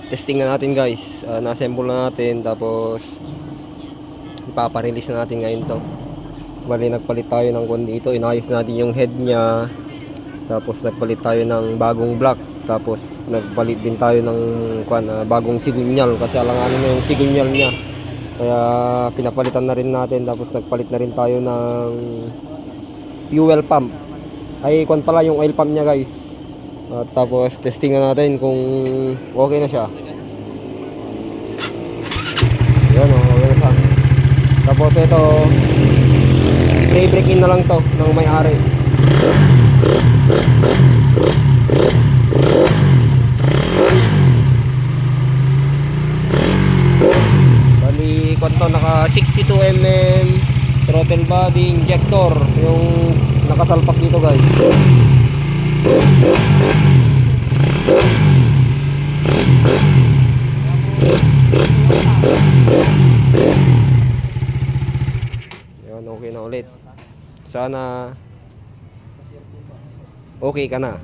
testing na natin guys. Na-assemble na natin, tapos ipaparelease na natin ngayon to. Bali nagpalit tayo ng kwan dito, inayos natin yung head niya, tapos nagpalit tayo ng bagong block, tapos nagpalit din tayo ng bagong sigunyal kasi alanganin na yung sigunyal niya, kaya pinapalitan na rin natin. Tapos nagpalit na rin tayo ng fuel pump, ay kwan pala yung oil pump niya guys. Tapos testing na natin kung okay na siya. Yan o, okay na siya. Tapos ito, break in na lang to ng may-ari. Bali konto naka 62mm throttle body injector yung nakasalpak dito guys. Yan, okay na ulit. Sana okay ka na.